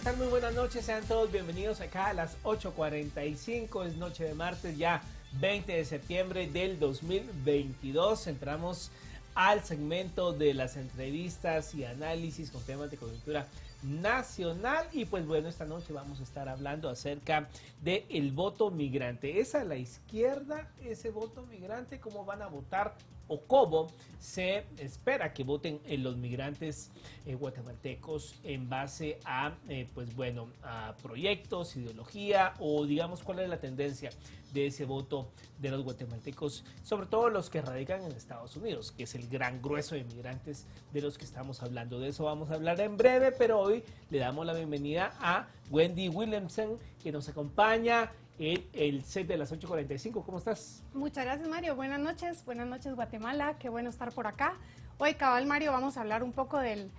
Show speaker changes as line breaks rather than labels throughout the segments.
tal? Muy buenas noches, sean todos bienvenidos acá a las 8:45, es noche de martes, ya 20 de septiembre del 2022. Entramos al segmento de las entrevistas y análisis con temas de coyuntura nacional. Y pues bueno, esta noche vamos a estar hablando acerca del voto migrante. ¿Es a la izquierda ese voto migrante? ¿Cómo van a votar o cómo se espera que voten los migrantes guatemaltecos en base a pues bueno, a proyectos, ideología, o digamos cuál es la tendencia de ese voto de los guatemaltecos, sobre todo los que radican en Estados Unidos, que es el gran grueso de migrantes de los que estamos hablando? De eso vamos a hablar en breve, pero hoy le damos la bienvenida a Wendy Williamson, que nos acompaña en el set de las 8:45. ¿Cómo estás?
Muchas gracias, Mario. Buenas noches Guatemala, qué bueno estar por acá. Hoy, cabal, Mario, vamos a hablar un poco del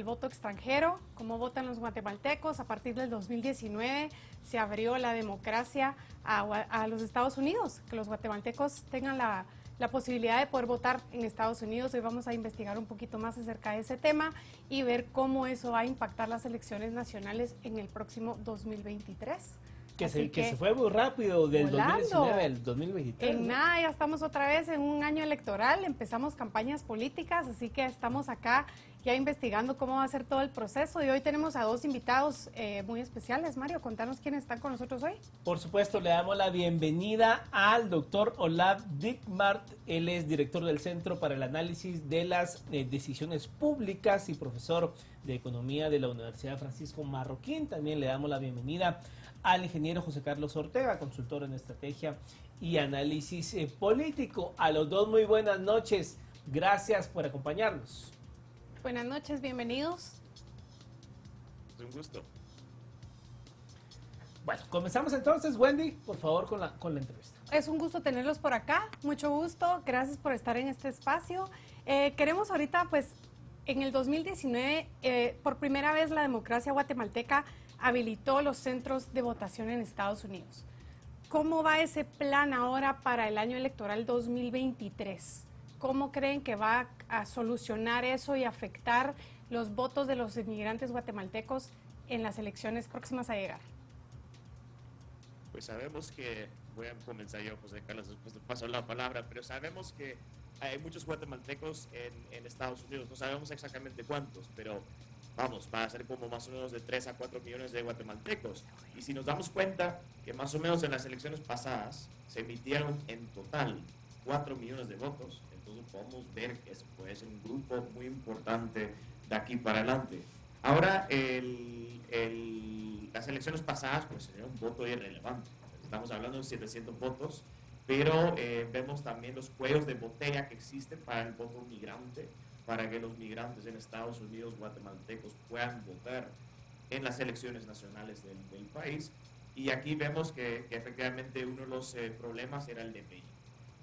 voto extranjero, cómo votan los guatemaltecos. A partir del 2019 se abrió la democracia a los Estados Unidos, que los guatemaltecos tengan la posibilidad de poder votar en Estados Unidos. Hoy vamos a investigar un poquito más acerca de ese tema y ver cómo eso va a impactar las elecciones nacionales en el próximo 2023.
Que se fue muy rápido del
volando.
2019 al 2023.
En nada, ya estamos otra vez en un año electoral, empezamos campañas políticas, así que estamos acá ya investigando cómo va a ser todo el proceso. Y hoy tenemos a dos invitados muy especiales. Mario, contanos quiénes están con nosotros hoy.
Por supuesto, le damos la bienvenida al doctor Olav Dickmart. Él es director del Centro para el Análisis de las Decisiones Públicas y profesor de Economía de la Universidad Francisco Marroquín. También le damos la bienvenida al ingeniero José Carlos Ortega, consultor en estrategia y análisis político. A los dos, muy buenas noches. Gracias por acompañarnos.
Buenas noches, bienvenidos.
Es un gusto.
Bueno, comenzamos entonces, Wendy, por favor, con la entrevista.
Es un gusto tenerlos por acá, mucho gusto, gracias por estar en este espacio. Queremos ahorita, pues, en el 2019, por primera vez la democracia guatemalteca habilitó los centros de votación en Estados Unidos. ¿Cómo va ese plan ahora para el año electoral 2023? ¿Cómo creen que va a solucionar eso y afectar los votos de los inmigrantes guatemaltecos en las elecciones próximas a llegar?
Pues sabemos que, voy a comenzar yo, José Carlos, después te paso la palabra, pero sabemos que hay muchos guatemaltecos en Estados Unidos. No sabemos exactamente cuántos, pero vamos, va a ser como más o menos de 3 a 4 millones de guatemaltecos. Y si nos damos cuenta que más o menos en las elecciones pasadas se emitieron en total 4 millones de votos, entonces podemos ver que eso puede ser un grupo muy importante de aquí para adelante. Ahora, las elecciones pasadas pues sería un voto irrelevante. Estamos hablando de 700 votos, pero vemos también los cuellos de botella que existen para el voto migrante, para que los migrantes en Estados Unidos guatemaltecos puedan votar en las elecciones nacionales del país. Y aquí vemos que efectivamente uno de los problemas era el DPI.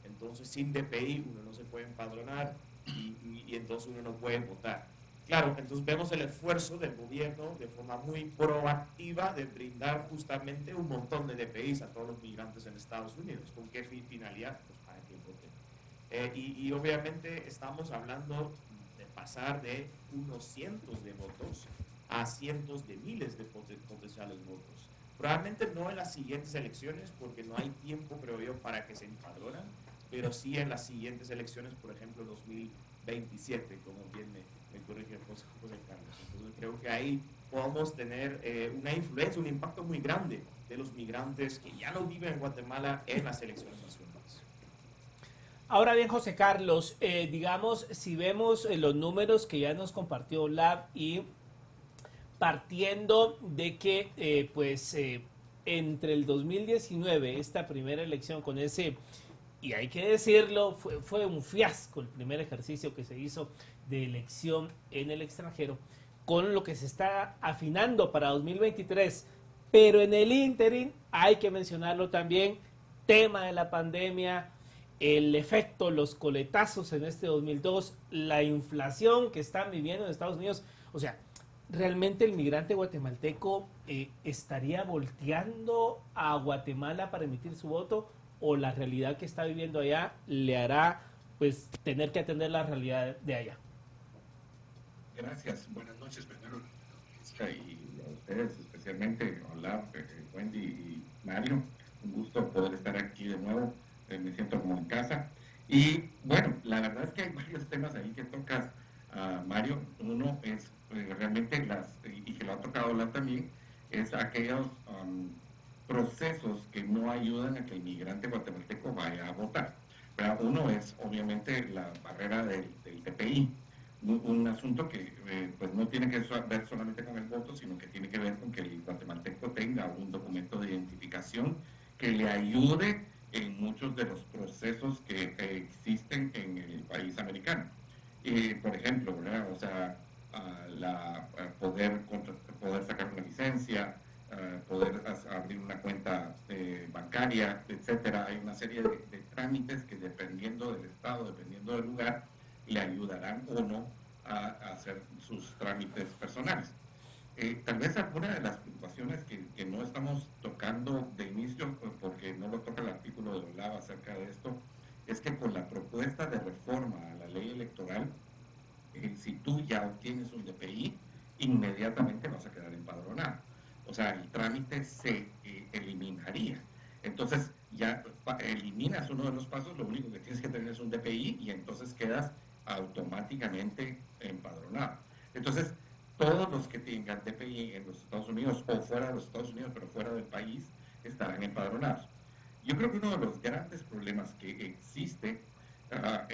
Entonces, sin DPI uno no se puede empadronar y entonces uno no puede votar. Claro, entonces vemos el esfuerzo del gobierno de forma muy proactiva de brindar justamente un montón de DPIs a todos los migrantes en Estados Unidos. ¿Con qué finalidad? Pues para que voten. Y obviamente estamos hablando de pasar de unos cientos de votos a cientos de miles de potenciales votos. Probablemente no en las siguientes elecciones, porque no hay tiempo, creo yo, para que se empadronan, pero sí en las siguientes elecciones, por ejemplo, 2027, como bien me corrige José Carlos. Entonces creo que ahí podemos tener una influencia, un impacto muy grande de los migrantes que ya no viven en Guatemala en las elecciones nacionales.
Ahora bien, José Carlos, digamos, si vemos los números que ya nos compartió Lab y partiendo de que entre el 2019, esta primera elección con ese, y hay que decirlo, fue un fiasco el primer ejercicio que se hizo de elección en el extranjero, con lo que se está afinando para 2023, pero en el ínterin hay que mencionarlo también, tema de la pandemia, el efecto, los coletazos en este 2002, la inflación que están viviendo en Estados Unidos. O sea, ¿realmente el migrante guatemalteco estaría volteando a Guatemala para emitir su voto, o la realidad que está viviendo allá le hará pues tener que atender la realidad de allá?
Gracias, buenas noches primero y a ustedes especialmente hola, Wendy y Mario. Un gusto poder estar aquí de nuevo. Me siento como en casa. Y bueno, la verdad es que hay varios temas ahí que tocas, Mario. Uno es realmente y que lo ha tocado hablar también, es aquellos procesos que no ayudan a que el migrante guatemalteco vaya a votar. Pero uno es obviamente la barrera del TPI, un asunto que pues no tiene que ver solamente con el voto, sino que tiene que ver con que el guatemalteco tenga un documento de identificación que le ayude en muchos de los procesos que existen en el país americano. Por ejemplo, ¿verdad? O sea, poder sacar una licencia, poder abrir una cuenta bancaria, etcétera. Hay una serie de trámites que, dependiendo del estado, dependiendo del lugar, le ayudarán o no a hacer sus trámites personales. Tal vez alguna de las preocupaciones que no estamos tocando de inicio, porque no lo toca el artículo de OLAV acerca de esto, es que con la propuesta de reforma a la ley electoral, si tú ya obtienes un DPI, inmediatamente vas a quedar empadronado. O sea, el trámite se eliminaría. Entonces, ya eliminas uno de los pasos, lo único que tienes que tener es un DPI y entonces quedas automáticamente empadronado. Entonces, todos los que tengan DPI en los Estados Unidos o fuera de los Estados Unidos, pero fuera del país, estarán empadronados. Yo creo que uno de los grandes problemas que existe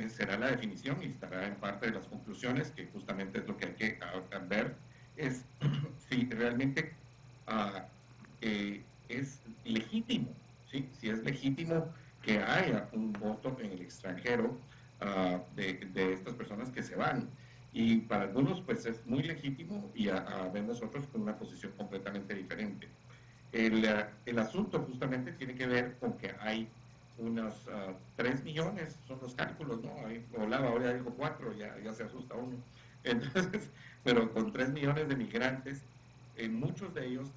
será la definición, y estará en parte de las conclusiones, que justamente es lo que hay que ver, es si realmente es legítimo, ¿sí? Si es legítimo que haya un voto en el extranjero de estas personas que se van. Y para algunos pues es muy legítimo y vemos otros con una posición completamente diferente. El asunto justamente tiene que ver con que hay unos 3 millones, son los cálculos, ¿no? Olava ahora dijo 4, ya se asusta uno. Entonces, pero con 3 millones de migrantes, muchos de ellos,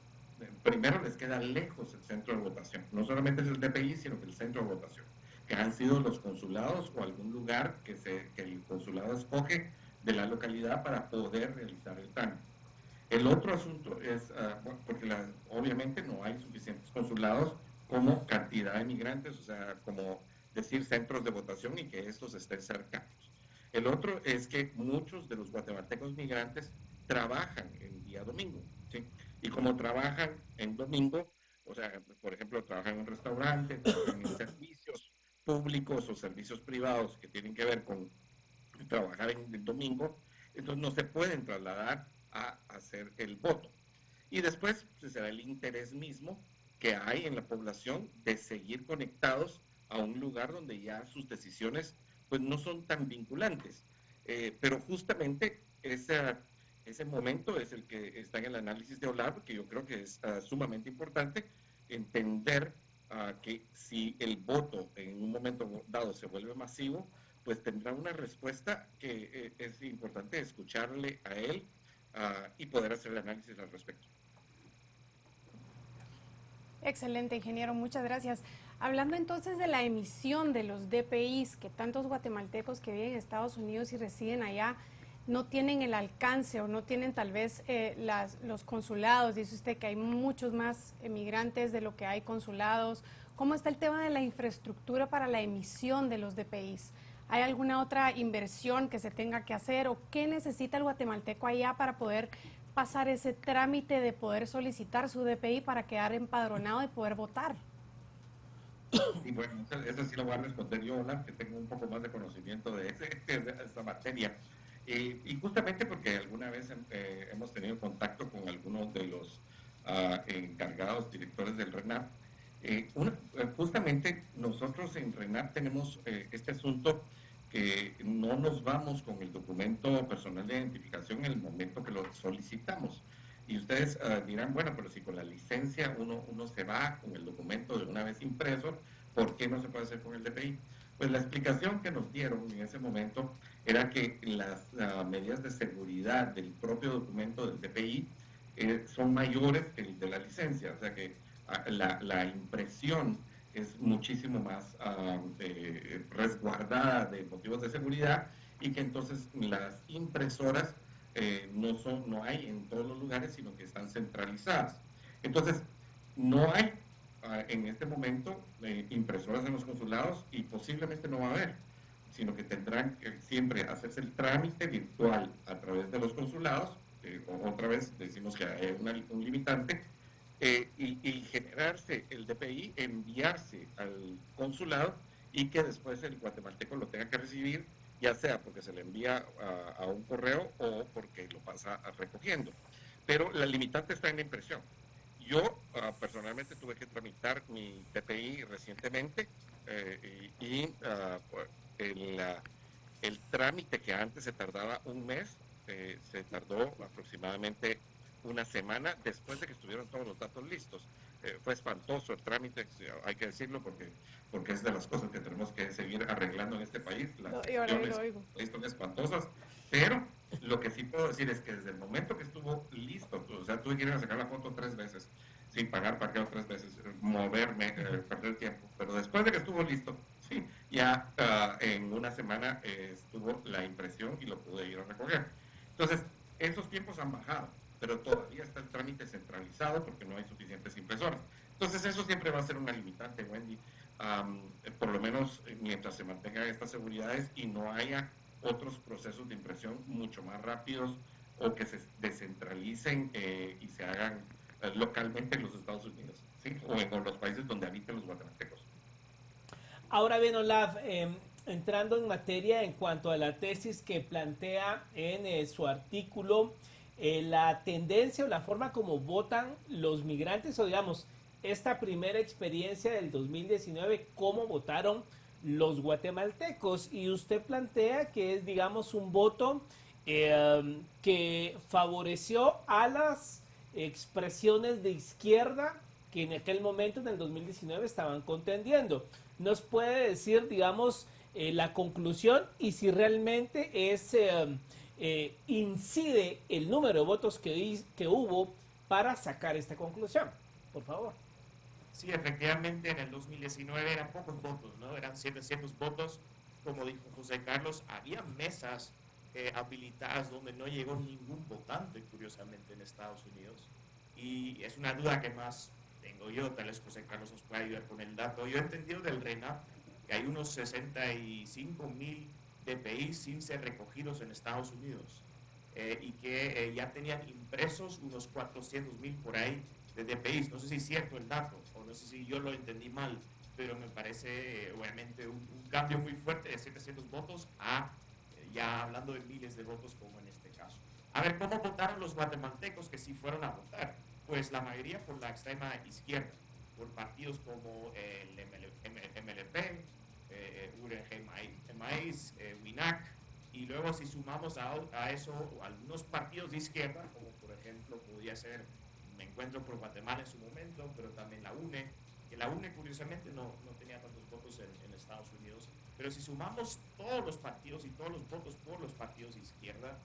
primero les queda lejos el centro de votación. No solamente es el DPI, sino que el centro de votación, que han sido los consulados o algún lugar que el consulado escoge de la localidad para poder realizar el trámite. El otro asunto es, porque obviamente no hay suficientes consulados como cantidad de migrantes, o sea, como decir centros de votación y que estos estén cercanos. El otro es que muchos de los guatemaltecos migrantes trabajan el día domingo, ¿sí? Y como trabajan en domingo, o sea, por ejemplo, trabajan en un restaurante, trabajan en servicios públicos o servicios privados que tienen que ver con trabajar en el domingo, entonces no se pueden trasladar a hacer el voto. Y después pues, será el interés mismo que hay en la población de seguir conectados a un lugar donde ya sus decisiones pues no son tan vinculantes. Pero justamente ese momento es el que está en el análisis de OLAV, que yo creo que es sumamente importante entender que si el voto en un momento dado se vuelve masivo, pues tendrá una respuesta que es importante escucharle a él y poder hacer el análisis al respecto.
Excelente, ingeniero, muchas gracias. Hablando entonces de la emisión de los DPIs, que tantos guatemaltecos que viven en Estados Unidos y residen allá no tienen el alcance o no tienen tal vez los consulados. Dice usted que hay muchos más emigrantes de lo que hay consulados. ¿Cómo está el tema de la infraestructura para la emisión de los DPIs? ¿Hay alguna otra inversión que se tenga que hacer o qué necesita el guatemalteco allá para poder pasar ese trámite de poder solicitar su DPI para quedar empadronado y poder votar?
Y bueno, eso sí lo voy a responder yo, Olaf, que tengo un poco más de conocimiento de esta materia. Y justamente porque alguna vez hemos tenido contacto con algunos de los encargados, directores del RENAP. Justamente nosotros en RENAP tenemos este asunto que no nos vamos con el documento personal de identificación en el momento que lo solicitamos. Y ustedes dirán, bueno, pero si con la licencia uno se va con el documento de una vez impreso, ¿por qué no se puede hacer con el DPI? Pues la explicación que nos dieron en ese momento era que las medidas de seguridad del propio documento del DPI son mayores que el de la licencia, o sea que la impresión es muchísimo más resguardada de motivos de seguridad y que entonces las impresoras no hay en todos los lugares, sino que están centralizadas. Entonces, no hay en este momento impresoras en los consulados y posiblemente no va a haber, sino que tendrán que siempre hacerse el trámite virtual a través de los consulados, otra vez decimos que hay un limitante, y generarse el DPI, enviarse al consulado y que después el guatemalteco lo tenga que recibir, ya sea porque se le envía a un correo o porque lo pasa recogiendo. Pero la limitante está en la impresión. Yo personalmente tuve que tramitar mi DPI recientemente el trámite que antes se tardaba un mes, se tardó aproximadamente una semana después de que estuvieron todos los datos listos. Fue espantoso el trámite, hay que decirlo, porque es de las cosas que tenemos que seguir arreglando en este país. Las son espantosas, pero lo que sí puedo decir es que desde el momento que estuvo listo, o sea, tuve que ir a sacar la foto 3 veces, sin pagar parqueo 3 veces, moverme, perder tiempo, pero después de que estuvo listo, sí, ya en una semana estuvo la impresión y lo pude ir a recoger. Entonces, esos tiempos han bajado, pero todavía está el trámite centralizado porque no hay suficientes impresoras. Entonces, eso siempre va a ser una limitante, Wendy, por lo menos mientras se mantengan estas seguridades y no haya otros procesos de impresión mucho más rápidos o que se descentralicen y se hagan localmente en los Estados Unidos, ¿sí? O en los países donde habiten los guatemaltecos.
Ahora bien, Olaf, entrando en materia en cuanto a la tesis que plantea en su artículo, la tendencia o la forma como votan los migrantes, o digamos, esta primera experiencia del 2019, cómo votaron los guatemaltecos, y usted plantea que es, digamos, un voto que favoreció a las expresiones de izquierda que en aquel momento, en el 2019, estaban contendiendo. ¿Nos puede decir, digamos, la conclusión y si realmente incide el número de votos que hubo para sacar esta conclusión? Por favor.
Sí, efectivamente, en el 2019 eran pocos votos, ¿no? Eran 700 votos. Como dijo José Carlos, había mesas habilitadas donde no llegó ningún votante, curiosamente, en Estados Unidos. Y es una duda que más tengo yo, tal vez José Carlos nos pueda ayudar con el dato. Yo he entendido del RENAP que hay unos 65,000 DPI sin ser recogidos en Estados Unidos y que ya tenían impresos unos 400,000 por ahí de DPIs. No sé si es cierto el dato o no sé si yo lo entendí mal, pero me parece obviamente un cambio muy fuerte de 700 votos a ya hablando de miles de votos como en este caso. A ver, ¿cómo votaron los guatemaltecos que sí fueron a votar? Pues la mayoría por la extrema izquierda, por partidos como el MLP, URG WINAC, y luego si sumamos a eso algunos partidos de izquierda, como por ejemplo podría ser Me Encuentro por Guatemala en su momento, pero también la UNE, que la UNE curiosamente no tenía tantos votos en Estados Unidos, pero si sumamos todos los partidos y todos los votos por los partidos de izquierda,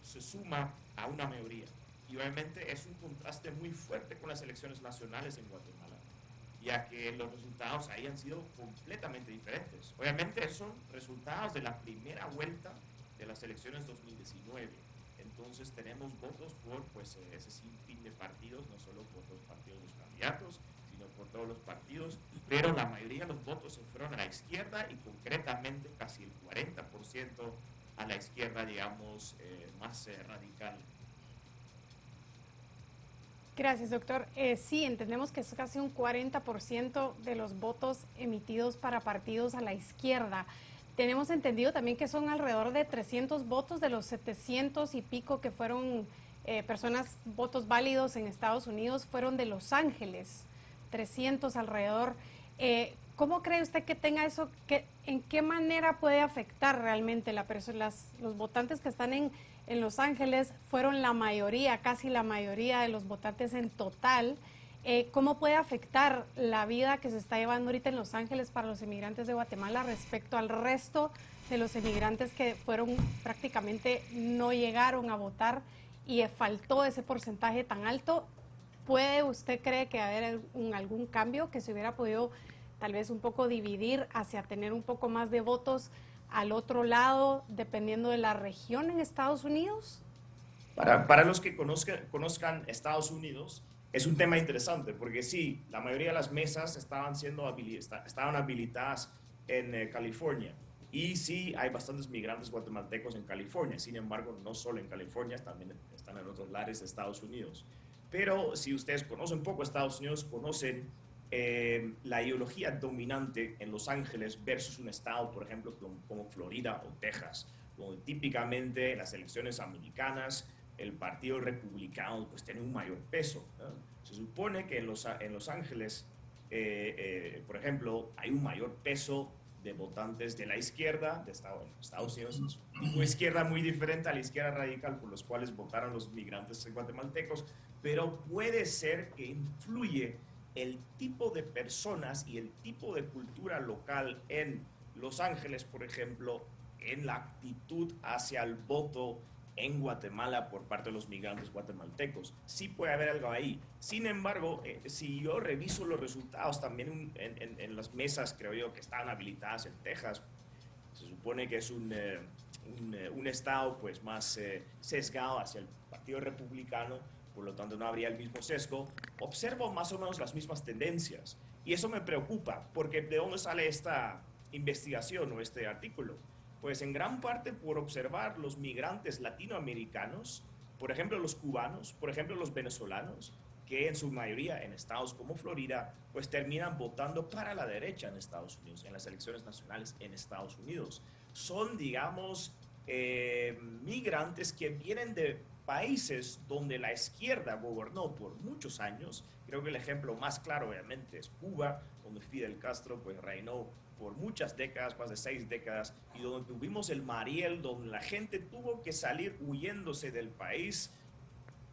se suma a una mayoría. Y obviamente es un contraste muy fuerte con las elecciones nacionales en Guatemala, ya que los resultados ahí han sido completamente diferentes. Obviamente son resultados de la primera vuelta de las elecciones 2019. Entonces tenemos votos por ese sinfín de partidos, no solo por los partidos de los candidatos, sino por todos los partidos, pero la mayoría de los votos se fueron a la izquierda y concretamente casi el 40% a la izquierda, digamos, más radical.
Gracias, doctor. Sí, entendemos que es casi un 40% de los votos emitidos para partidos a la izquierda. Tenemos entendido también que son alrededor de 300 votos de los 700 y pico que fueron votos válidos en Estados Unidos, fueron de Los Ángeles, 300 alrededor. ¿Cómo cree usted que tenga eso? ¿En qué manera puede afectar realmente los votantes que están en Los Ángeles? Fueron la mayoría, casi la mayoría de los votantes en total. ¿Cómo puede afectar la vida que se está llevando ahorita en Los Ángeles para los emigrantes de Guatemala respecto al resto de los emigrantes que prácticamente no llegaron a votar y faltó ese porcentaje tan alto? ¿Puede usted cree que haber algún cambio que se hubiera podido tal vez un poco dividir hacia tener un poco más de votos al otro lado, dependiendo de la región en Estados Unidos?
Para los que conozcan Estados Unidos, es un tema interesante porque sí, la mayoría de las mesas estaban habilitadas en California. Y sí, hay bastantes migrantes guatemaltecos en California. Sin embargo, no solo en California, también están en otros lares de Estados Unidos. Pero si ustedes conocen un poco Estados Unidos, conocen la ideología dominante en Los Ángeles versus un estado, por ejemplo, como Florida o Texas, donde típicamente en las elecciones americanas el partido republicano pues tiene un mayor peso, ¿no? Se supone que en Los Ángeles, por ejemplo, hay un mayor peso de votantes de la izquierda de Estados Unidos, una izquierda muy diferente a la izquierda radical por los cuales votaron los migrantes guatemaltecos, pero puede ser que influye el tipo de personas y el tipo de cultura local en Los Ángeles, por ejemplo, en la actitud hacia el voto en Guatemala por parte de los migrantes guatemaltecos. Sí puede haber algo ahí. Sin embargo, si yo reviso los resultados también en las mesas, creo yo, que están habilitadas en Texas, se supone que es un estado pues más sesgado hacia el Partido Republicano, por lo tanto no habría el mismo sesgo. Observo más o menos las mismas tendencias y eso me preocupa, porque ¿de dónde sale esta investigación o este artículo? Pues en gran parte por observar los migrantes latinoamericanos, por ejemplo los cubanos, por ejemplo los venezolanos, que en su mayoría en estados como Florida, pues terminan votando para la derecha en Estados Unidos, en las elecciones nacionales en Estados Unidos. Son, digamos, migrantes que vienen de países donde la izquierda gobernó por muchos años. Creo que el ejemplo más claro, obviamente, es Cuba, donde Fidel Castro pues reinó por muchas décadas, más de 6 décadas, y donde tuvimos el Mariel, donde la gente tuvo que salir huyéndose del país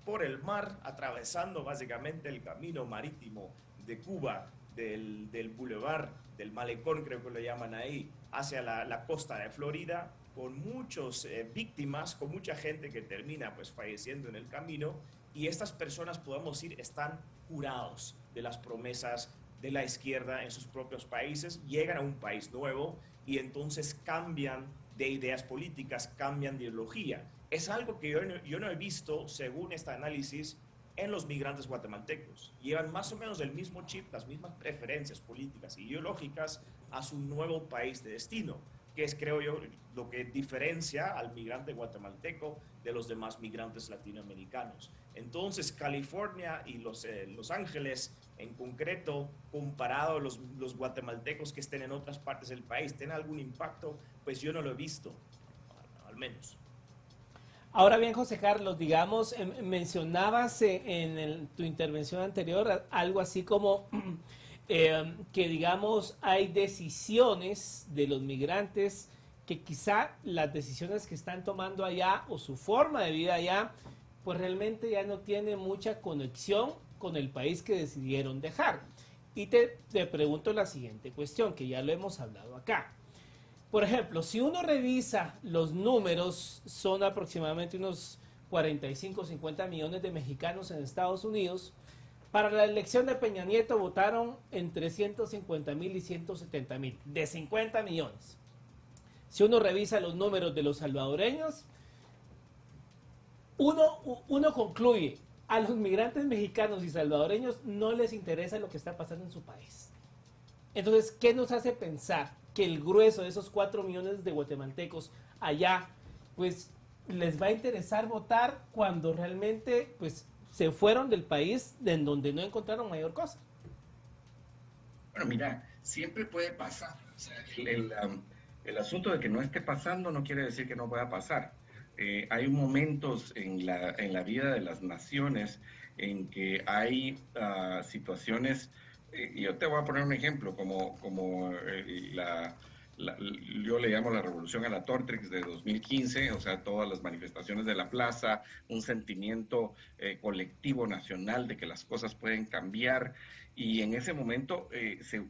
por el mar, atravesando básicamente el camino marítimo de Cuba, del Boulevard, del Malecón, creo que lo llaman ahí, hacia la costa de Florida, con muchas víctimas, con mucha gente que termina pues falleciendo en el camino, y estas personas, podemos decir, están curados de las promesas de la izquierda en sus propios países, llegan a un país nuevo y entonces cambian de ideas políticas, cambian de ideología. Es algo que yo no he visto, según este análisis, en los migrantes guatemaltecos. Llevan más o menos el mismo chip, las mismas preferencias políticas e ideológicas a su nuevo país de destino, que es, creo yo, lo que diferencia al migrante guatemalteco de los demás migrantes latinoamericanos. Entonces, California y Los Ángeles, en concreto, comparado a los guatemaltecos que estén en otras partes del país, ¿tienen algún impacto? Pues yo no lo he visto, al menos.
Ahora bien, José Carlos, digamos, mencionabas tu intervención anterior algo así como que, digamos, hay decisiones de los migrantes que quizá las decisiones que están tomando allá o su forma de vida allá, pues realmente ya no tiene mucha conexión con el país que decidieron dejar. Y te pregunto la siguiente cuestión, que ya lo hemos hablado acá. Por ejemplo, si uno revisa los números, son aproximadamente unos 45 o 50 millones de mexicanos en Estados Unidos. Para la elección de Peña Nieto votaron entre 150,000 y 170,000, de 50 millones. Si uno revisa los números de los salvadoreños, uno concluye, a los migrantes mexicanos y salvadoreños no les interesa lo que está pasando en su país. Entonces, ¿qué nos hace pensar que el grueso de esos 4 millones de guatemaltecos allá, pues les va a interesar votar cuando realmente pues se fueron del país en donde no encontraron mayor cosa?
Bueno, mira, siempre puede pasar. O sea, el asunto de que no esté pasando no quiere decir que no pueda pasar. Hay momentos en la vida de las naciones en que hay situaciones. Yo te voy a poner un ejemplo, como yo le llamo la revolución a la Tortrix de 2015, o sea, todas las manifestaciones de la plaza, un sentimiento colectivo nacional de que las cosas pueden cambiar, y en ese momento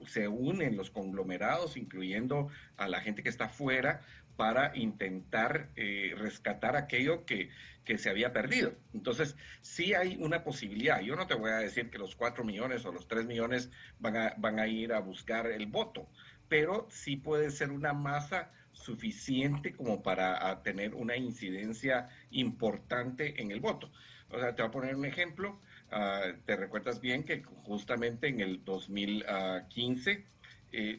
se unen los conglomerados, incluyendo a la gente que está afuera, para intentar rescatar aquello que se había perdido. Entonces, sí hay una posibilidad. Yo no te voy a decir que los 4 millones o los 3 millones van a ir a buscar el voto, pero sí puede ser una masa suficiente como para tener una incidencia importante en el voto. O sea, te voy a poner un ejemplo. Te recuerdas bien que justamente en el 2015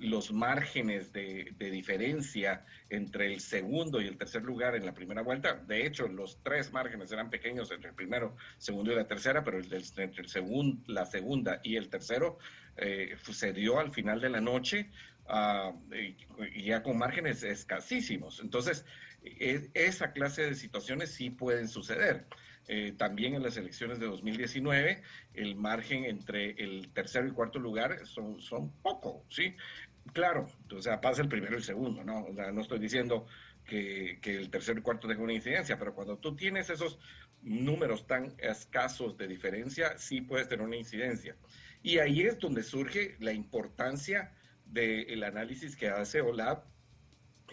los márgenes de diferencia entre el segundo y el tercer lugar en la primera vuelta, de hecho los tres márgenes eran pequeños entre el primero, segundo y la tercera, pero entre la segunda y el tercero se dio al final de la noche y ya con márgenes escasísimos. Entonces, esa clase de situaciones sí pueden suceder. También en las elecciones de 2019, el margen entre el tercero y cuarto lugar son poco, ¿sí? Claro, o sea, pasa el primero y el segundo, ¿no? O sea, no estoy diciendo que el tercero y cuarto tengan una incidencia, pero cuando tú tienes esos números tan escasos de diferencia, sí puedes tener una incidencia. Y ahí es donde surge la importancia del análisis que hace OLAP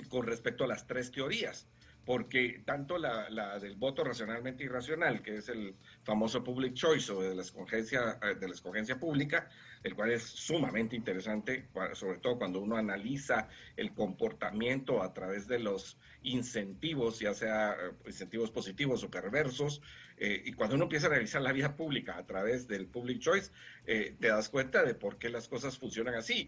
con respecto a las tres teorías, porque tanto la del voto racionalmente irracional, que es el famoso public choice o de la escogencia pública, el cual es sumamente interesante, sobre todo cuando uno analiza el comportamiento a través de los incentivos, ya sea incentivos positivos o perversos, y cuando uno empieza a analizar la vida pública a través del public choice, te das cuenta de por qué las cosas funcionan así.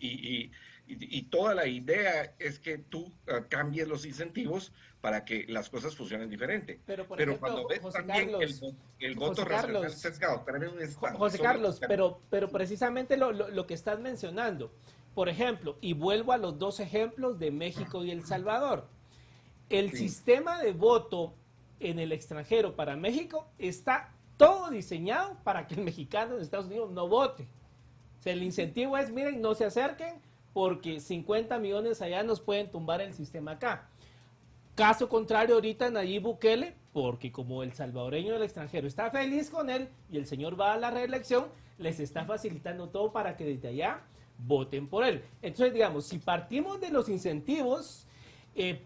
Y toda la idea es que tú cambies los incentivos para que las cosas funcionen diferente.
Pero, por
Pero
ejemplo,
cuando ves
José
también
Carlos,
el voto racional sesgado, espérame un instante.
José Carlos, pero precisamente lo que estás mencionando, por ejemplo, y vuelvo a los dos ejemplos de México y El Salvador, el sistema de voto en el extranjero para México está todo diseñado para que el mexicano en Estados Unidos no vote. O sea, el incentivo es, miren, no se acerquen porque 50 millones allá nos pueden tumbar el sistema acá. Caso contrario ahorita Nayib Bukele, porque como el salvadoreño del extranjero está feliz con él y el señor va a la reelección, les está facilitando todo para que desde allá voten por él. Entonces, digamos, si partimos de los incentivos,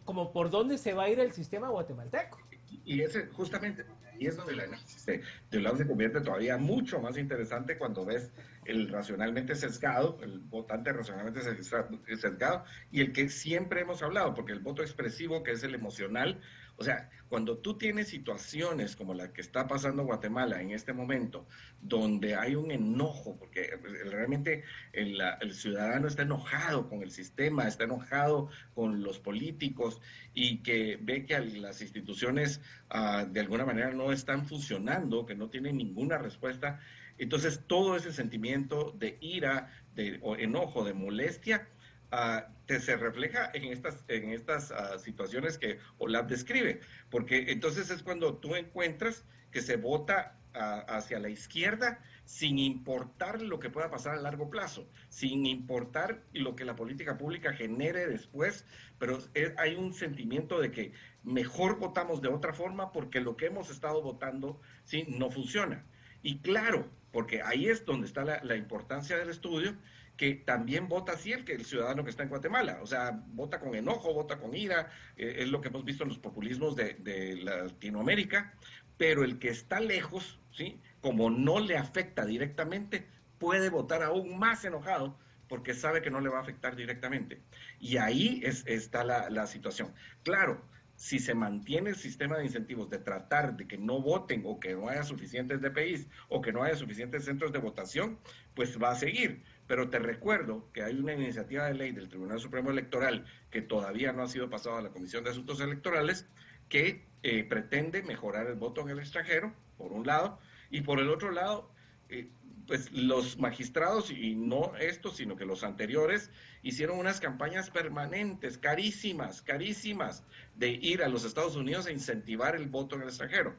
como por dónde se va a ir el sistema guatemalteco.
Y ese justamente ahí es donde el análisis de OLAP se convierte todavía mucho más interesante cuando ves el racionalmente sesgado, el votante racionalmente sesgado, y el que siempre hemos hablado, porque el voto expresivo, que es el emocional, o sea, cuando tú tienes situaciones como la que está pasando Guatemala en este momento, donde hay un enojo, porque realmente el ciudadano está enojado con el sistema, está enojado con los políticos y que ve que las instituciones de alguna manera no están funcionando, que no tienen ninguna respuesta. Entonces todo ese sentimiento de ira, de enojo, de molestia, se refleja en estas situaciones que OLAP describe, porque entonces es cuando tú encuentras que se vota hacia la izquierda sin importar lo que pueda pasar a largo plazo, sin importar lo que la política pública genere después, pero hay un sentimiento de que mejor votamos de otra forma porque lo que hemos estado votando ¿sí? no funciona. Y claro, porque ahí es donde está la importancia del estudio, que también vota así el ciudadano que está en Guatemala, o sea, vota con enojo, vota con ira, es lo que hemos visto en los populismos de Latinoamérica, pero el que está lejos, ¿sí? Como no le afecta directamente, puede votar aún más enojado porque sabe que no le va a afectar directamente. Y ahí está la situación. Claro, si se mantiene el sistema de incentivos de tratar de que no voten o que no haya suficientes DPIs o que no haya suficientes centros de votación, pues va a seguir. Pero te recuerdo que hay una iniciativa de ley del Tribunal Supremo Electoral que todavía no ha sido pasada a la Comisión de Asuntos Electorales que pretende mejorar el voto en el extranjero, por un lado, y por el otro lado, pues los magistrados, y no estos, sino que los anteriores, hicieron unas campañas permanentes, carísimas, de ir a los Estados Unidos a incentivar el voto en el extranjero.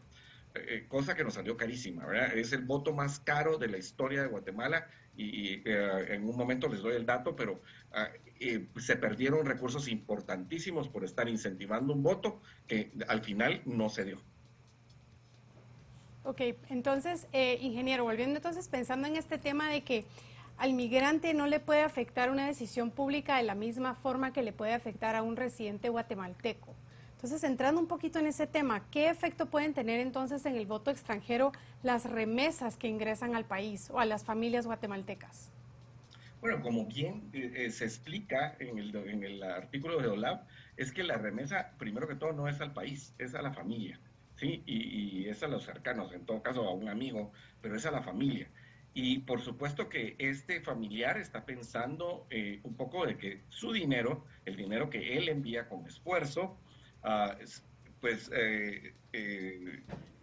Cosa que nos salió carísima, ¿verdad? Es el voto más caro de la historia de Guatemala y en un momento les doy el dato, pero se perdieron recursos importantísimos por estar incentivando un voto que al final no se dio.
Ok, entonces, ingeniero, volviendo entonces pensando en este tema de que al migrante no le puede afectar una decisión pública de la misma forma que le puede afectar a un residente guatemalteco. Entonces, entrando un poquito en ese tema, ¿qué efecto pueden tener entonces en el voto extranjero las remesas que ingresan al país o a las familias guatemaltecas?
Bueno, como bien se explica en el artículo de OLAP, es que la remesa, primero que todo, no es al país, es a la familia. ¿sí? Y es a los cercanos, en todo caso a un amigo, pero es a la familia. Y por supuesto que este familiar está pensando un poco de que su dinero, el dinero que él envía con esfuerzo, uh, pues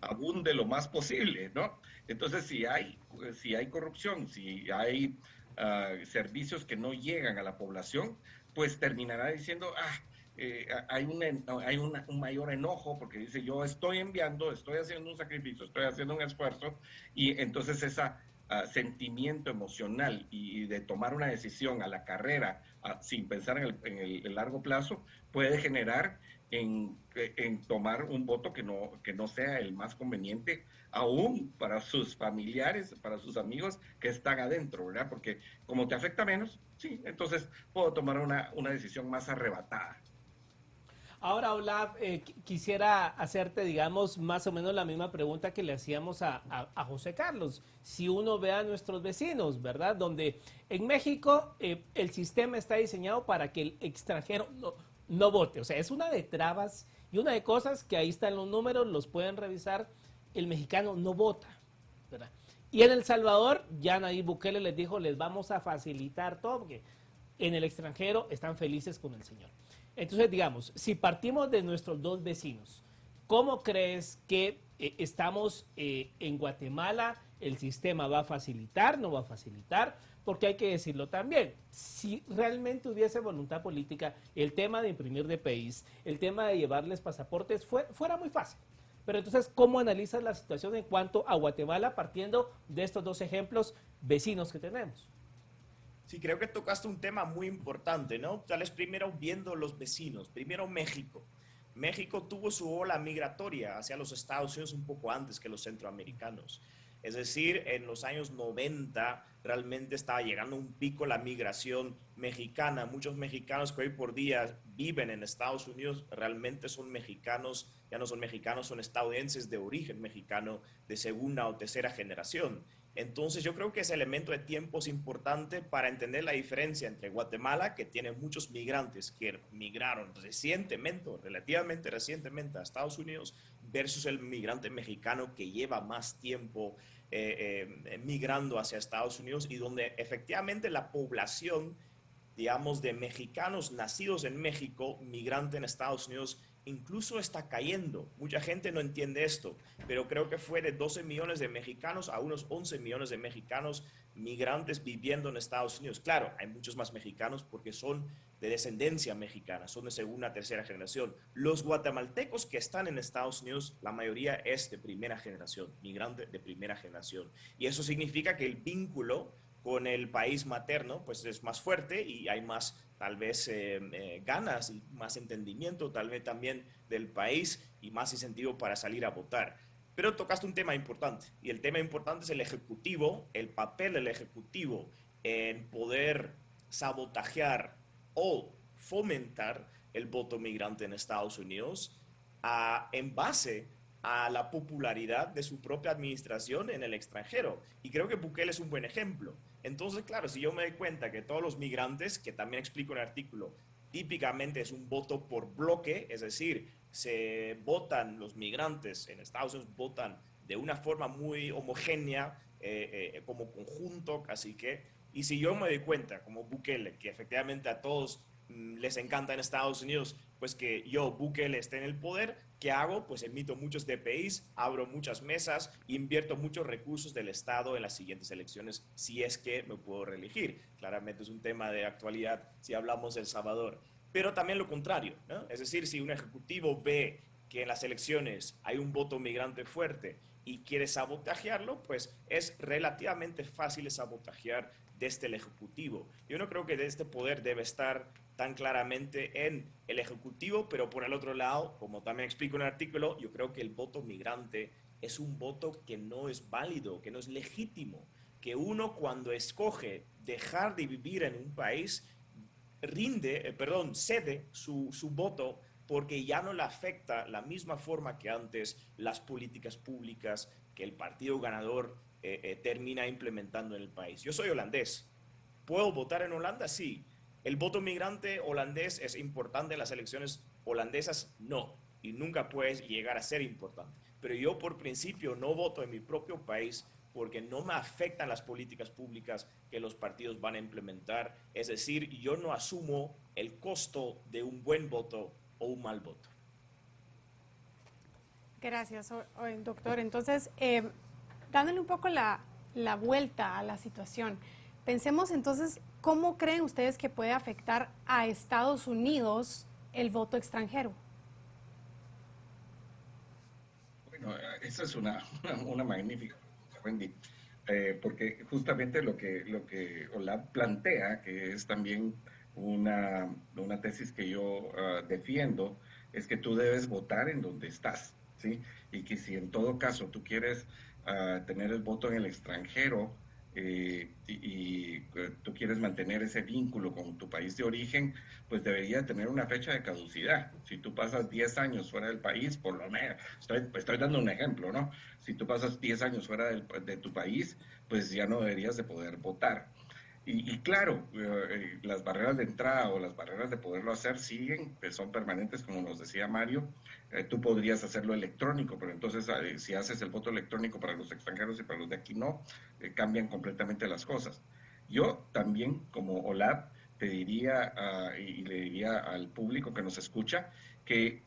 abunde lo más posible, ¿no? Entonces, si hay corrupción, si hay servicios que no llegan a la población, pues terminará diciendo, un mayor enojo porque dice, yo estoy enviando, estoy haciendo un sacrificio, estoy haciendo un esfuerzo, y entonces ese sentimiento emocional y de tomar una decisión a la carrera sin pensar en el largo plazo puede generar en tomar un voto que no sea el más conveniente, aún para sus familiares, para sus amigos que están adentro, ¿verdad? Porque como te afecta menos, sí, entonces puedo tomar una decisión más arrebatada.
Ahora, Olaf, quisiera hacerte, digamos, más o menos la misma pregunta que le hacíamos a José Carlos. Si uno ve a nuestros vecinos, ¿verdad? Donde en México el sistema está diseñado para que el extranjero no vote. O sea, es una de trabas y una de cosas que ahí están los números, los pueden revisar. El mexicano no vota, ¿verdad? Y en El Salvador, ya Nayib Bukele les dijo, les vamos a facilitar todo, porque en el extranjero están felices con el señor. Entonces, digamos, si partimos de nuestros dos vecinos, ¿cómo crees que estamos en Guatemala? ¿El sistema va a facilitar, no va a facilitar? Porque hay que decirlo también, si realmente hubiese voluntad política, el tema de imprimir DPIs, el tema de llevarles pasaportes, fuera muy fácil. Pero entonces, ¿cómo analizas la situación en cuanto a Guatemala partiendo de estos dos ejemplos vecinos que tenemos?
Sí, creo que tocaste un tema muy importante, ¿no? Tal vez primero viendo los vecinos. Primero México. México tuvo su ola migratoria hacia los Estados Unidos un poco antes que los centroamericanos. Es decir, en los años 90 realmente estaba llegando un pico la migración mexicana. Muchos mexicanos que hoy por día viven en Estados Unidos realmente son mexicanos, ya no son mexicanos, son estadounidenses de origen mexicano de segunda o tercera generación. Entonces yo creo que ese elemento de tiempo es importante para entender la diferencia entre Guatemala, que tiene muchos migrantes que migraron recientemente o relativamente recientemente a Estados Unidos, versus el migrante mexicano que lleva más tiempo migrando hacia Estados Unidos y donde efectivamente la población, digamos, de mexicanos nacidos en México, migrante en Estados Unidos, incluso está cayendo. Mucha gente no entiende esto, pero creo que fue de 12 millones de mexicanos a unos 11 millones de mexicanos migrantes viviendo en Estados Unidos. Claro, hay muchos más mexicanos porque son de descendencia mexicana, son de segunda, tercera generación. Los guatemaltecos que están en Estados Unidos, la mayoría es de primera generación, migrante de primera generación. Y eso significa que el vínculo con el país materno pues es más fuerte y hay más tal vez ganas y más entendimiento tal vez también del país y más incentivo para salir a votar. Pero tocaste un tema importante y el tema importante es el ejecutivo, el papel del ejecutivo en poder sabotajear o fomentar el voto migrante en Estados Unidos en base a la popularidad de su propia administración en el extranjero. Y creo que Bukele es un buen ejemplo. Entonces, claro, si yo me doy cuenta que todos los migrantes, que también explico en el artículo, típicamente es un voto por bloque, es decir, se votan los migrantes en Estados Unidos, votan de una forma muy homogénea, como conjunto, casi que, y si yo me doy cuenta, como Bukele, que efectivamente a todos les encanta en Estados Unidos, pues que yo, Bukele, esté en el poder, ¿qué hago? Pues emito muchos DPIs, abro muchas mesas, invierto muchos recursos del Estado en las siguientes elecciones, si es que me puedo reelegir. Claramente es un tema de actualidad si hablamos de El Salvador. Pero también lo contrario, ¿no? Es decir, si un ejecutivo ve que en las elecciones hay un voto migrante fuerte y quiere sabotajearlo, pues es relativamente fácil sabotajear desde el Ejecutivo. Yo no creo que de este poder debe estar tan claramente en el Ejecutivo, pero por el otro lado, como también explico en el artículo, yo creo que el voto migrante es un voto que no es válido, que no es legítimo, que uno cuando escoge dejar de vivir en un país, cede su voto porque ya no le afecta la misma forma que antes las políticas públicas que el partido ganador termina implementando en el país. Yo soy holandés. ¿Puedo votar en Holanda? Sí. ¿El voto migrante holandés es importante en las elecciones holandesas? No. y nunca puedes llegar a ser importante. Pero yo por principio no voto en mi propio país porque no me afectan las políticas públicas que los partidos van a implementar. Es decir, yo no asumo el costo de un buen voto o un mal voto.
Gracias, doctor. Entonces, dándole un poco la vuelta a la situación, pensemos entonces, ¿cómo creen ustedes que puede afectar a Estados Unidos el voto extranjero?
Bueno, esa es una magnífica pregunta, Wendy, porque justamente lo que Olaf plantea, que es también una tesis que yo defiendo, es que tú debes votar en donde estás, ¿sí? Y que si en todo caso tú quieres tener el voto en el extranjero, tú quieres mantener ese vínculo con tu país de origen, pues debería tener una fecha de caducidad. Si tú pasas 10 años fuera del país, por lo menos, estoy dando un ejemplo, ¿no? Si tú pasas 10 años fuera de tu país, pues ya no deberías de poder votar. Y claro, las barreras de entrada o las barreras de poderlo hacer siguen, pues son permanentes, como nos decía Mario. Tú podrías hacerlo electrónico, pero entonces si haces el voto electrónico para los extranjeros y para los de aquí no, cambian completamente las cosas. Yo también, como Olaf, te diría y le diría al público que nos escucha que,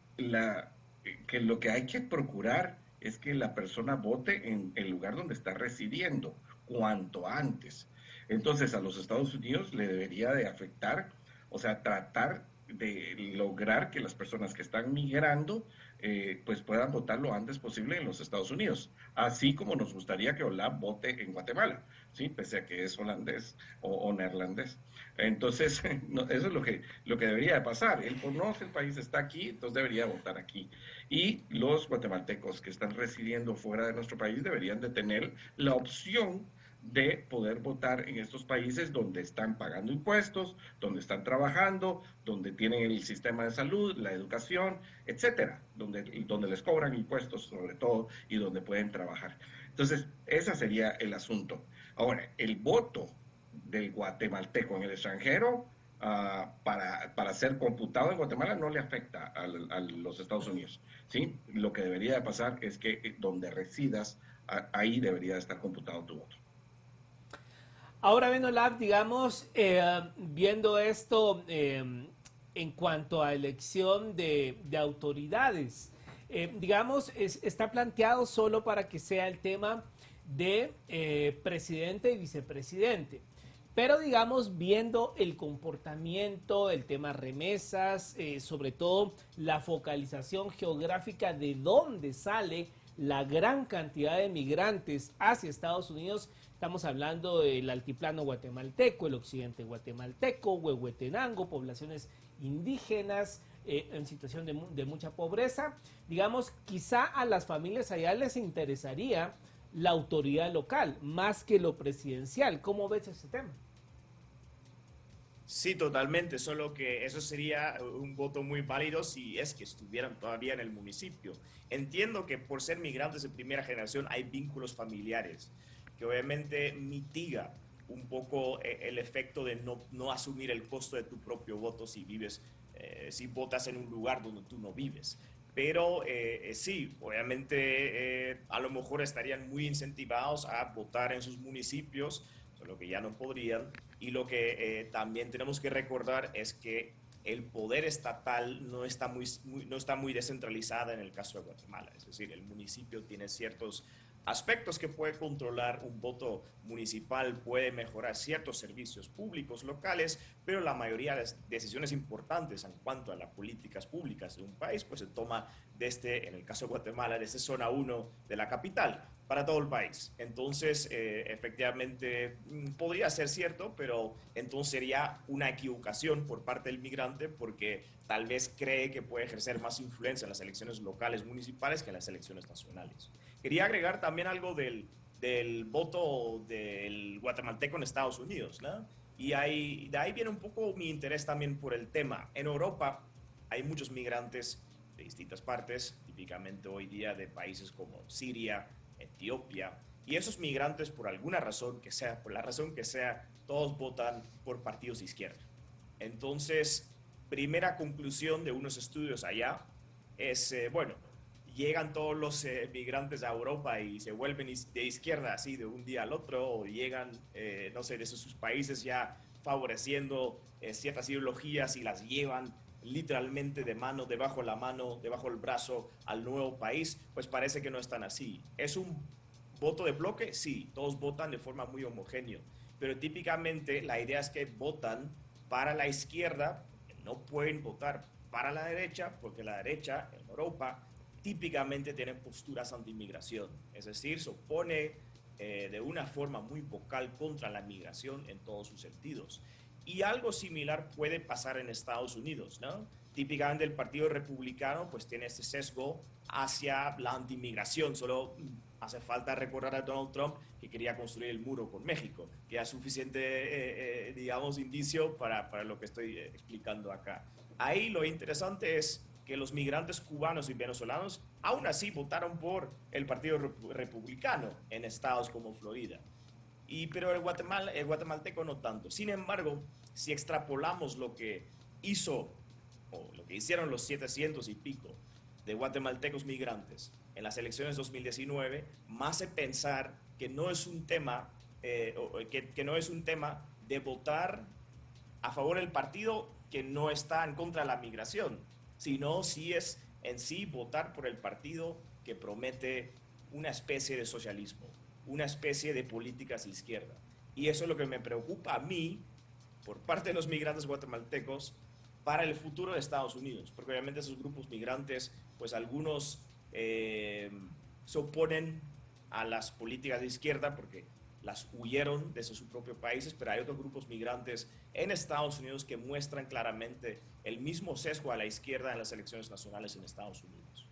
que lo que hay que procurar es que la persona vote en el lugar donde está residiendo, cuanto antes. Entonces a los Estados Unidos le debería de afectar, o sea, tratar de lograr que las personas que están migrando pues puedan votar lo antes posible en los Estados Unidos, así como nos gustaría que Olaf vote en Guatemala, ¿sí? Pese a que es holandés o neerlandés. Entonces, no, eso es lo que debería de pasar. Él conoce el país, está aquí, entonces debería votar aquí. Y los guatemaltecos que están residiendo fuera de nuestro país deberían de tener la opción de poder votar en estos países donde están pagando impuestos, donde están trabajando, donde tienen el sistema de salud, la educación, etcétera, donde les cobran impuestos sobre todo y donde pueden trabajar. Entonces, ese sería el asunto. Ahora, el voto del guatemalteco en el extranjero para ser computado en Guatemala no le afecta a los Estados Unidos, ¿sí? Lo que debería de pasar es que donde residas, ahí debería de estar computado tu voto.
Ahora, Benolab, digamos, viendo esto en cuanto a elección de autoridades, digamos, está planteado solo para que sea el tema de presidente y vicepresidente. Pero, digamos, viendo el comportamiento, el tema remesas, sobre todo la focalización geográfica de dónde sale la gran cantidad de migrantes hacia Estados Unidos. Estamos hablando del altiplano guatemalteco, el occidente guatemalteco, Huehuetenango, poblaciones indígenas en situación de mucha pobreza. Digamos, quizá a las familias allá les interesaría la autoridad local más que lo presidencial. ¿Cómo ves ese tema?
Sí, totalmente, solo que eso sería un voto muy válido si es que estuvieran todavía en el municipio. Entiendo que por ser migrantes de primera generación hay vínculos familiares, que obviamente mitiga un poco el efecto de no asumir el costo de tu propio voto si vives, si votas en un lugar donde tú no vives. Pero sí, obviamente a lo mejor estarían muy incentivados a votar en sus municipios, solo que ya no podrían. Y lo que también tenemos que recordar es que el poder estatal no está muy descentralizada en el caso de Guatemala. Es decir, el municipio tiene ciertos aspectos que puede controlar. Un voto municipal puede mejorar ciertos servicios públicos locales, pero la mayoría de las decisiones importantes en cuanto a las políticas públicas de un país pues se toma desde, en el caso de Guatemala, desde zona 1 de la capital para todo el país. Entonces, efectivamente, podría ser cierto, pero entonces sería una equivocación por parte del migrante porque tal vez cree que puede ejercer más influencia en las elecciones locales municipales que en las elecciones nacionales. Quería agregar también algo del voto del guatemalteco en Estados Unidos, ¿no? Y de ahí viene un poco mi interés también por el tema. En Europa hay muchos migrantes de distintas partes, típicamente hoy día de países como Siria, Etiopía, y esos migrantes por alguna razón que sea, por la razón que sea, todos votan por partidos de izquierda. Entonces, primera conclusión de unos estudios allá es, bueno, llegan todos los migrantes a Europa y se vuelven de izquierda así de un día al otro, o llegan, no sé, desde sus países ya favoreciendo ciertas ideologías y las llevan literalmente de mano, debajo del brazo al nuevo país, pues parece que no están así. ¿Es un voto de bloque? Sí, todos votan de forma muy homogénea, pero típicamente la idea es que votan para la izquierda, no pueden votar para la derecha, porque la derecha en Europa típicamente tiene posturas anti-inmigración, es decir, se opone de una forma muy vocal contra la migración en todos sus sentidos. Y algo similar puede pasar en Estados Unidos, ¿no? Típicamente el Partido Republicano pues tiene este sesgo hacia la anti-inmigración. Solo hace falta recordar a Donald Trump que quería construir el muro con México, que es suficiente, digamos, indicio para lo que estoy explicando acá. Ahí lo interesante es que los migrantes cubanos y venezolanos aún así votaron por el Partido Republicano en estados como Florida. Pero el guatemalteco no tanto. Sin embargo, si extrapolamos lo que hizo o lo que hicieron los 700 y pico de guatemaltecos migrantes en las elecciones 2019, me hace pensar que no es un tema, que no es un tema de votar a favor del partido que no está en contra de la migración, sino si es en sí votar por el partido que promete una especie de socialismo, una especie de políticas de izquierda. Y eso es lo que me preocupa a mí, por parte de los migrantes guatemaltecos, para el futuro de Estados Unidos, porque obviamente esos grupos migrantes, pues algunos se oponen a las políticas de izquierda porque las huyeron desde sus propios países, pero hay otros grupos migrantes en Estados Unidos que muestran claramente el mismo sesgo a la izquierda en las elecciones nacionales en Estados Unidos.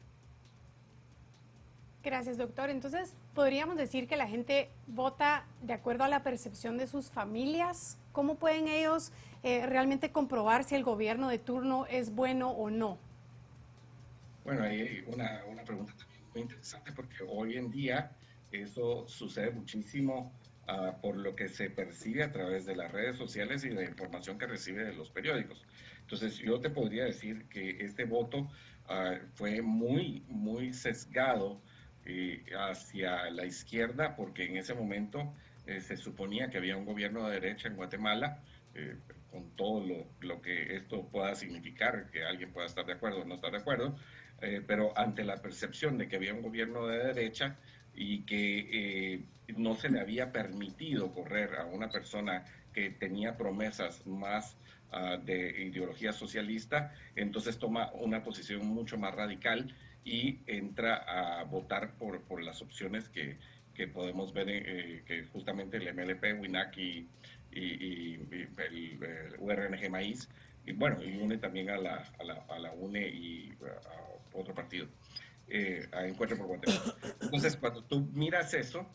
Gracias, doctor. Entonces, ¿podríamos decir que la gente vota de acuerdo a la percepción de sus familias? ¿Cómo pueden ellos realmente comprobar si el gobierno de turno es bueno o no?
Bueno, hay una pregunta también muy interesante, porque hoy en día eso sucede muchísimo por lo que se percibe a través de las redes sociales y de la información que recibe de los periódicos. Entonces, yo te podría decir que este voto fue muy, muy sesgado hacia la izquierda, porque en ese momento se suponía que había un gobierno de derecha en Guatemala, con todo lo que esto pueda significar, que alguien pueda estar de acuerdo o no estar de acuerdo, pero ante la percepción de que había un gobierno de derecha y que no se le había permitido correr a una persona que tenía promesas más de ideología socialista, entonces toma una posición mucho más radical y entra a votar por las opciones que podemos ver, que justamente el MLP, WINAC y el URNG Maíz, y bueno, y une también a la UNE y a otro partido, a Encuentro por Guatemala. Entonces, cuando tú miras eso,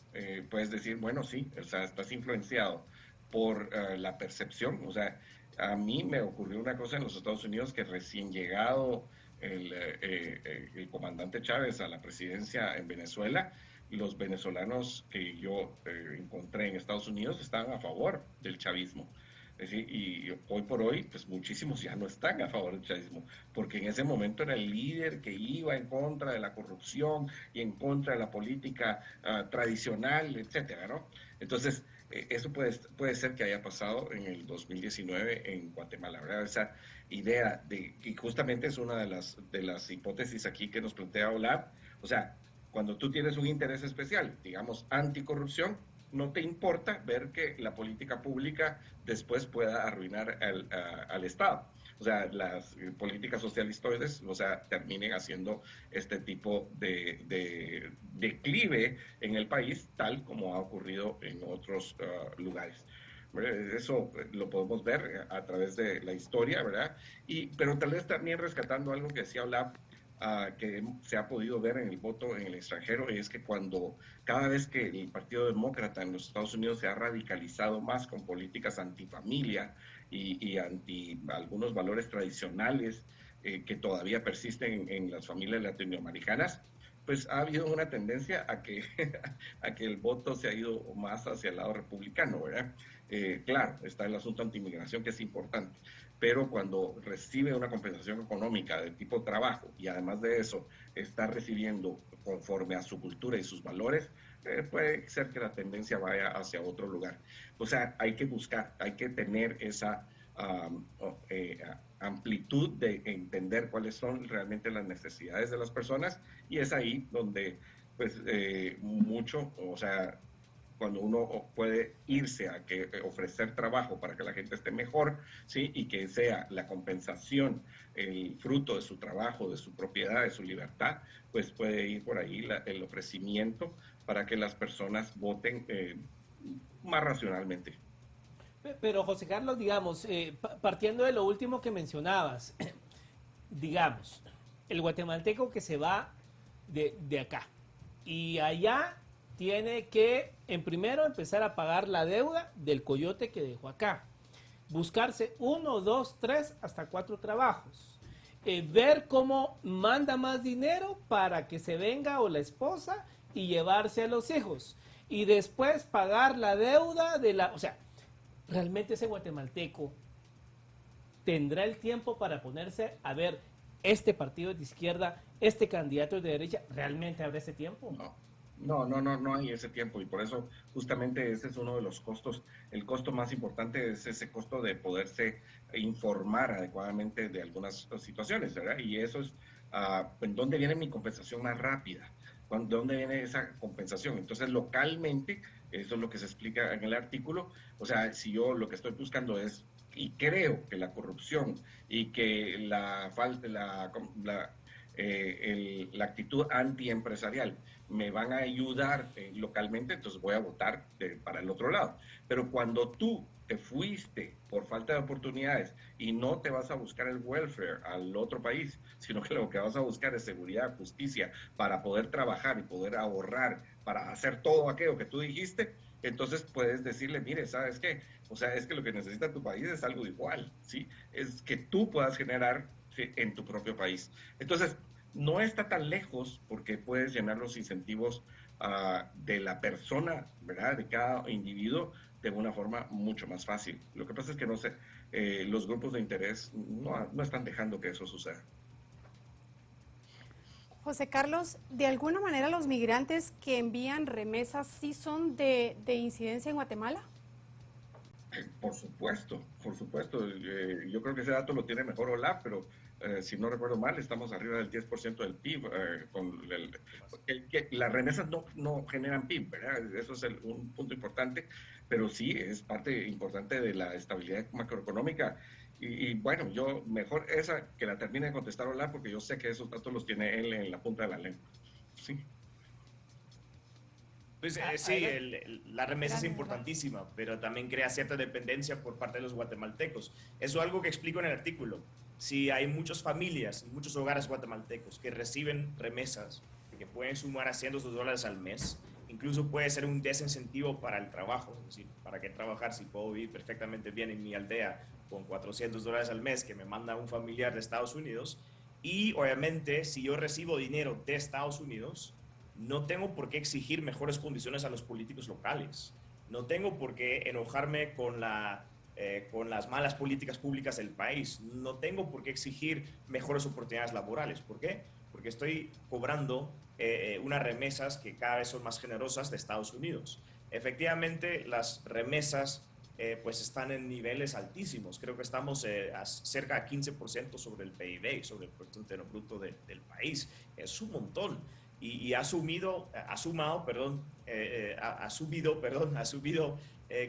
puedes decir, bueno, sí, o sea, estás influenciado por la percepción. O sea, a mí me ocurrió una cosa en los Estados Unidos, que recién llegado el comandante Chávez a la presidencia en Venezuela, los venezolanos que yo encontré en Estados Unidos estaban a favor del chavismo. Es decir, y hoy por hoy, pues muchísimos ya no están a favor del chavismo, porque en ese momento era el líder que iba en contra de la corrupción y en contra de la política tradicional, etcétera, ¿no? Entonces, eso puede ser que haya pasado en el 2019 en Guatemala, ¿verdad? Esa idea de que justamente es una de las hipótesis aquí que nos plantea OLAP. O sea, cuando tú tienes un interés especial, digamos, anticorrupción, no te importa ver que la política pública después pueda arruinar al Estado. O sea, las políticas socialistoides, o sea, terminen haciendo este tipo de declive en el país, tal como ha ocurrido en otros lugares. Eso lo podemos ver a través de la historia, ¿verdad? Pero tal vez también rescatando algo que decía Olaf, que se ha podido ver en el voto en el extranjero, es que cada vez que el Partido Demócrata en los Estados Unidos se ha radicalizado más con políticas antifamilia y anti algunos valores tradicionales que todavía persisten en las familias latinoamericanas, pues ha habido una tendencia a que el voto se ha ido más hacia el lado republicano, ¿verdad? Claro, está el asunto anti-inmigración, que es importante, pero cuando recibe una compensación económica de tipo trabajo y además de eso está recibiendo conforme a su cultura y sus valores, puede ser que la tendencia vaya hacia otro lugar. O sea, hay que buscar, hay que tener esa amplitud de entender cuáles son realmente las necesidades de las personas, y es ahí donde pues mucho, o sea, cuando uno puede irse a que ofrecer trabajo para que la gente esté mejor, ¿sí? Y que sea la compensación, el fruto de su trabajo, de su propiedad, de su libertad, pues puede ir por ahí el ofrecimiento para que las personas voten más racionalmente.
Pero José Carlos, digamos, partiendo de lo último que mencionabas, digamos, el guatemalteco que se va de acá y allá tiene que, en primero, empezar a pagar la deuda del coyote que dejó acá. Buscarse 1, 2, 3, hasta 4 trabajos. Ver cómo manda más dinero para que se venga o la esposa y llevarse a los hijos. Y después pagar la deuda de la... O sea, realmente ese guatemalteco tendrá el tiempo para ponerse a ver este partido de izquierda, este candidato de derecha. ¿Realmente habrá ese tiempo?
No hay ese tiempo, y por eso justamente ese es uno de los costos. El costo más importante es ese costo de poderse informar adecuadamente de algunas situaciones, ¿verdad? Y eso es en dónde viene mi compensación más rápida, ¿de dónde viene esa compensación? Entonces, localmente, eso es lo que se explica en el artículo. O sea, si yo lo que estoy buscando es, y creo que la corrupción y que la falta, la actitud antiempresarial me van a ayudar localmente, entonces voy a votar para el otro lado. Pero cuando tú te fuiste por falta de oportunidades y no te vas a buscar el welfare al otro país, sino que lo que vas a buscar es seguridad, justicia, para poder trabajar y poder ahorrar, para hacer todo aquello que tú dijiste, entonces puedes decirle, mire, ¿sabes qué? O sea, es que lo que necesita tu país es algo igual, ¿sí? Es que tú puedas generar, ¿sí?, en tu propio país. Entonces, no está tan lejos porque puedes llenar los incentivos de la persona, ¿verdad? De cada individuo de una forma mucho más fácil. Lo que pasa es que no sé, los grupos de interés no están dejando que eso suceda.
José Carlos, ¿de alguna manera los migrantes que envían remesas sí son de incidencia en Guatemala?
Por supuesto, por supuesto. Yo creo que ese dato lo tiene mejor Olaf, pero si no recuerdo mal, estamos arriba del 10% del PIB. Las remesas no generan PIB, ¿verdad? Eso es un punto importante, pero sí es parte importante de la estabilidad macroeconómica. Y bueno, yo mejor esa que la termine de contestar Olaf, porque yo sé que esos datos los tiene él en la punta de la lengua. Sí.
Pues sí, la remesa es importantísima, pero también crea cierta dependencia por parte de los guatemaltecos. Eso es algo que explico en el artículo. Si hay muchas familias, muchos hogares guatemaltecos que reciben remesas, que pueden sumar a cientos de dólares al mes, incluso puede ser un desincentivo para el trabajo. Es decir, ¿para qué trabajar si puedo vivir perfectamente bien en mi aldea con $400 al mes que me manda un familiar de Estados Unidos? Y obviamente, si yo recibo dinero de Estados Unidos, no tengo por qué exigir mejores condiciones a los políticos locales. No tengo por qué enojarme con las malas políticas públicas del país. No tengo por qué exigir mejores oportunidades laborales. ¿Por qué? Porque estoy cobrando unas remesas que cada vez son más generosas de Estados Unidos. Efectivamente, las remesas pues están en niveles altísimos. Creo que estamos cerca de 15% sobre el PIB, sobre el Producto Interno Bruto del país. Es un montón. Y ha subido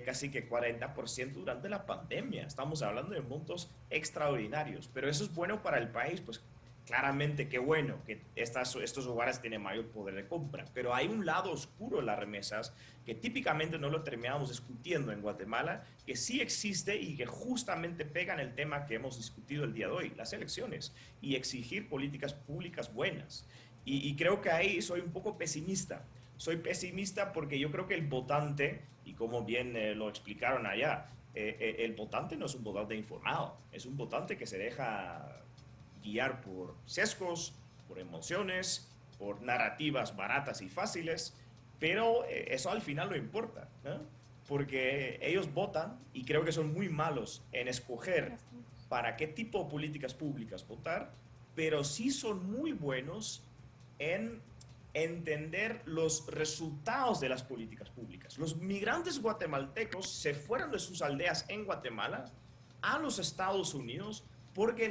casi que 40% durante la pandemia. Estamos hablando de montos extraordinarios, pero eso es bueno para el país, pues claramente qué bueno que estos hogares tienen mayor poder de compra, pero hay un lado oscuro de las remesas que típicamente no lo terminamos discutiendo en Guatemala, que sí existe y que justamente pega en el tema que hemos discutido el día de hoy, las elecciones, y exigir políticas públicas buenas. Y creo que ahí soy un poco pesimista. Soy pesimista porque yo creo que el votante, y como bien lo explicaron allá, el votante no es un votante informado, es un votante que se deja guiar por sesgos, por emociones, por narrativas baratas y fáciles, pero eso al final no importa, ¿no? Porque ellos votan y creo que son muy malos en escoger para qué tipo de políticas públicas votar, pero sí son muy buenos en entender los resultados de las políticas públicas. Los migrantes guatemaltecos se fueron de sus aldeas en Guatemala a los Estados Unidos porque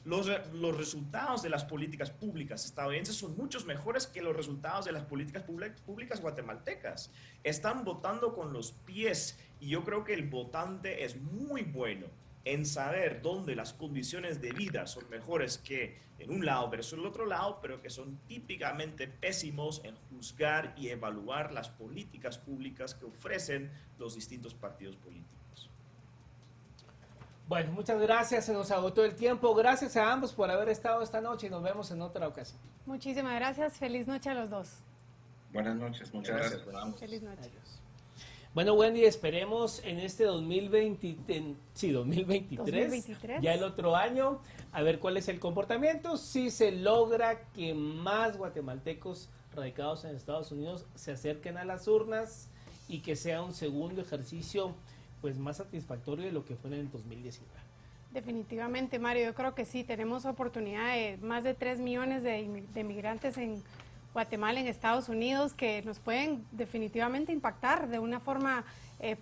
los resultados de las políticas públicas estadounidenses son muchos mejores que los resultados de las políticas públicas guatemaltecas. Están votando con los pies y yo creo que el votante es muy bueno en saber dónde las condiciones de vida son mejores que en un lado versus el otro lado, pero que son típicamente pésimos en juzgar y evaluar las políticas públicas que ofrecen los distintos partidos políticos.
Bueno, muchas gracias, se nos agotó el tiempo. Gracias a ambos por haber estado esta noche y nos vemos en otra ocasión.
Muchísimas gracias, feliz noche a los dos.
Buenas noches, muchas gracias por ambos.
Feliz noche.
Adiós. Bueno, Wendy, esperemos en este 2023, ya el otro año, a ver cuál es el comportamiento, si se logra que más guatemaltecos radicados en Estados Unidos se acerquen a las urnas y que sea un segundo ejercicio pues más satisfactorio de lo que fue en el 2019.
Definitivamente, Mario, yo creo que sí, tenemos oportunidad de más de 3 millones de migrantes en Guatemala, en Estados Unidos, que nos pueden definitivamente impactar de una forma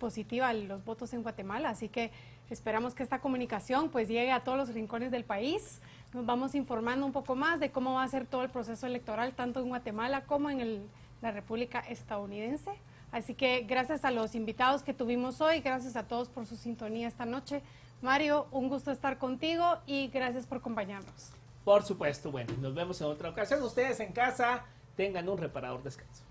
positiva los votos en Guatemala. Así que esperamos que esta comunicación pues llegue a todos los rincones del país. Nos vamos informando un poco más de cómo va a ser todo el proceso electoral, tanto en Guatemala como en la República Estadounidense. Así que gracias a los invitados que tuvimos hoy, gracias a todos por su sintonía esta noche. Mario, un gusto estar contigo y gracias por acompañarnos.
Por supuesto, bueno, nos vemos en otra ocasión. Ustedes en casa tengan un reparador descanso.